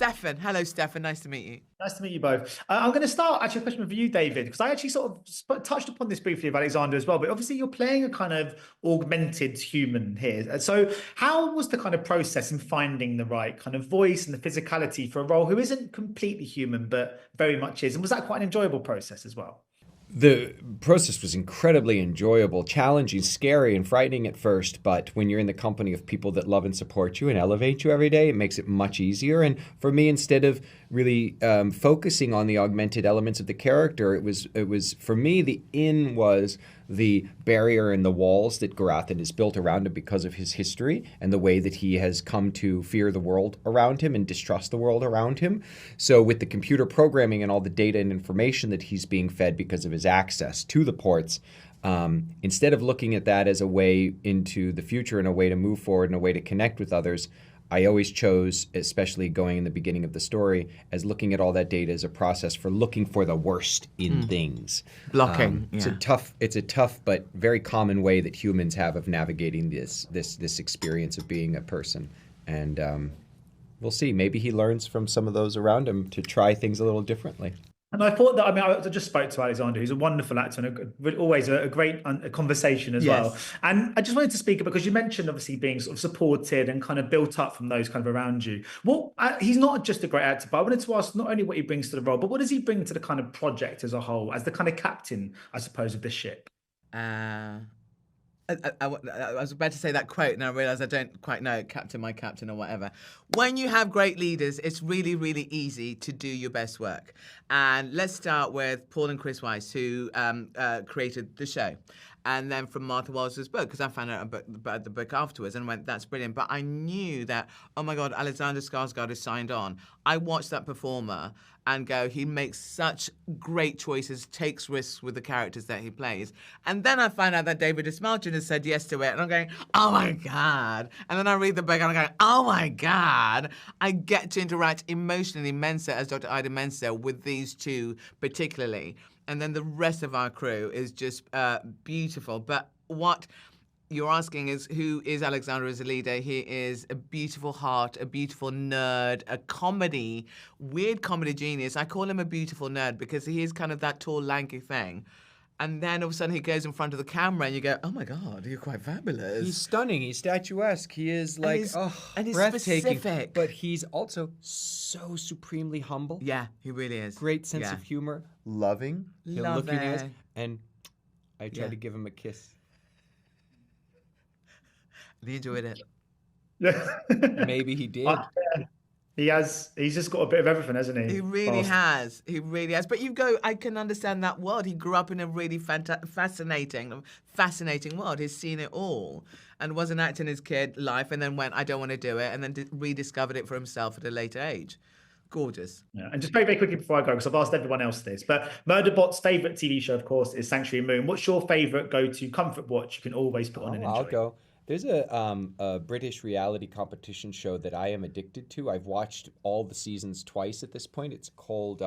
Stefan. Hello, Stefan. Nice to meet you. Nice to meet you both. I'm going to start actually a question for you, David, because I actually sort of touched upon this briefly of Alexander as well, but obviously you're playing a kind of augmented human here. So how was the kind of process in finding the right kind of voice and the physicality for a role who isn't completely human, but very much is? And was that quite an enjoyable process as well? The process was incredibly enjoyable, challenging, scary, and frightening at first, but when you're in the company of people that love and support you and elevate you every day, it makes it much easier. And for me, instead of really focusing on the augmented elements of the character, it was for me, the in was the barrier and the walls that Garathan has built around him because of his history and the way that he has come to fear the world around him and distrust the world around him. So with the computer programming and all the data and information that he's being fed because of his access to the ports, instead of looking at that as a way into the future and a way to move forward and a way to connect with others, I always chose, especially going in the beginning of the story, as looking at all that data as a process for looking for the worst in things. Blocking. It's a tough but very common way that humans have of navigating this experience of being a person. And we'll see. Maybe he learns from some of those around him to try things a little differently. And I thought that, I just spoke to Alexander, who's a wonderful actor and always a great conversation as well. And I just wanted to speak because you mentioned obviously being sort of supported and kind of built up from those kind of around you. Well, he's not just a great actor, but I wanted to ask not only what he brings to the role, but what does he bring to the kind of project as a whole, as the kind of captain, I suppose, of the ship? I was about to say that quote and I realised I don't quite know, Captain, my captain or whatever. When you have great leaders, it's really, really easy to do your best work. And let's start with Paul and Chris Weitz, who created the show. And then from Martha Walsh's book, because I found out about the book afterwards and went, that's brilliant. But I knew that, oh my God, Alexander Skarsgård is signed on. I watched that performer and go, he makes such great choices, takes risks with the characters that he plays. And then I find out that David Dastmalchian has said yes to it, and I'm going, oh my God. And then I read the book and I'm going, oh my God. I get to interact emotionally, Mensa, as Dr. Ida Mensa, with these two particularly. And then the rest of our crew is just beautiful. But what you're asking is, who is Alexander as a leader? He is a beautiful heart, a beautiful nerd, a weird comedy genius. I call him a beautiful nerd because he is kind of that tall, lanky thing. And then all of a sudden he goes in front of the camera and you go, oh my God, you're quite fabulous. He's stunning. He's statuesque. He is like, and he's breathtaking. specific. But he's also so supremely humble. Yeah, he really is. Great sense of humor. Loving. He'll look in his eyes. And I tried to give him a kiss. He enjoyed it. Maybe he did. He's just got a bit of everything, hasn't he? He really has. He really has. But I can understand that world. He grew up in a really fascinating world. He's seen it all and was an actor in his kid life and then went, I don't want to do it, and then rediscovered it for himself at a later age. Gorgeous. Yeah. And just very, very quickly before I go, because I've asked everyone else this, but Murderbot's favourite TV show, of course, is Sanctuary Moon. What's your favourite go-to comfort watch you can always put on and enjoy? I'll go. There's a British reality competition show that I am addicted to. I've watched all the seasons twice at this point. It's called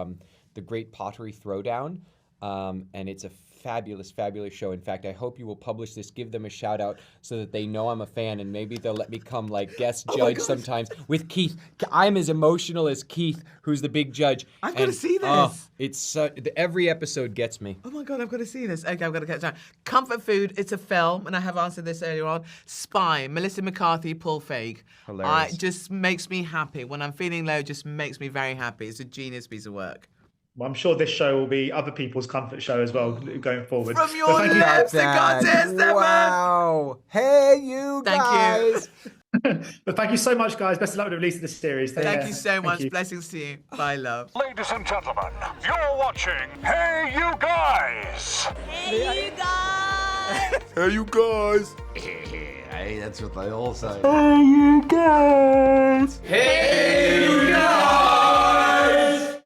The Great Pottery Throwdown, and it's a fabulous, fabulous show. In fact, I hope you will publish this, give them a shout out so that they know I'm a fan, and maybe they'll let me come like guest judge sometimes with Keith. I'm as emotional as Keith, who's the big judge. I've got to see this. It's every episode gets me. Oh my God, I've got to see this. Okay, I've got to catch up. Comfort food, it's a film, and I have answered this earlier on. Spy, Melissa McCarthy, Paul Feig. Hilarious. It just makes me happy. When I'm feeling low, it just makes me very happy. It's a genius piece of work. Well, I'm sure this show will be other people's comfort show as well going forward. From your lips, it got it, Stefan! Wow. Hey, you guys! Thank you. But thank you so much, guys. Best of luck with the release of this series. Thank you so much. Blessings to you. Bye, love. Ladies and gentlemen, you're watching Hey You Guys! Hey, you guys! Hey you guys! Hey, that's what they all say. Hey you guys! Hey, you guys!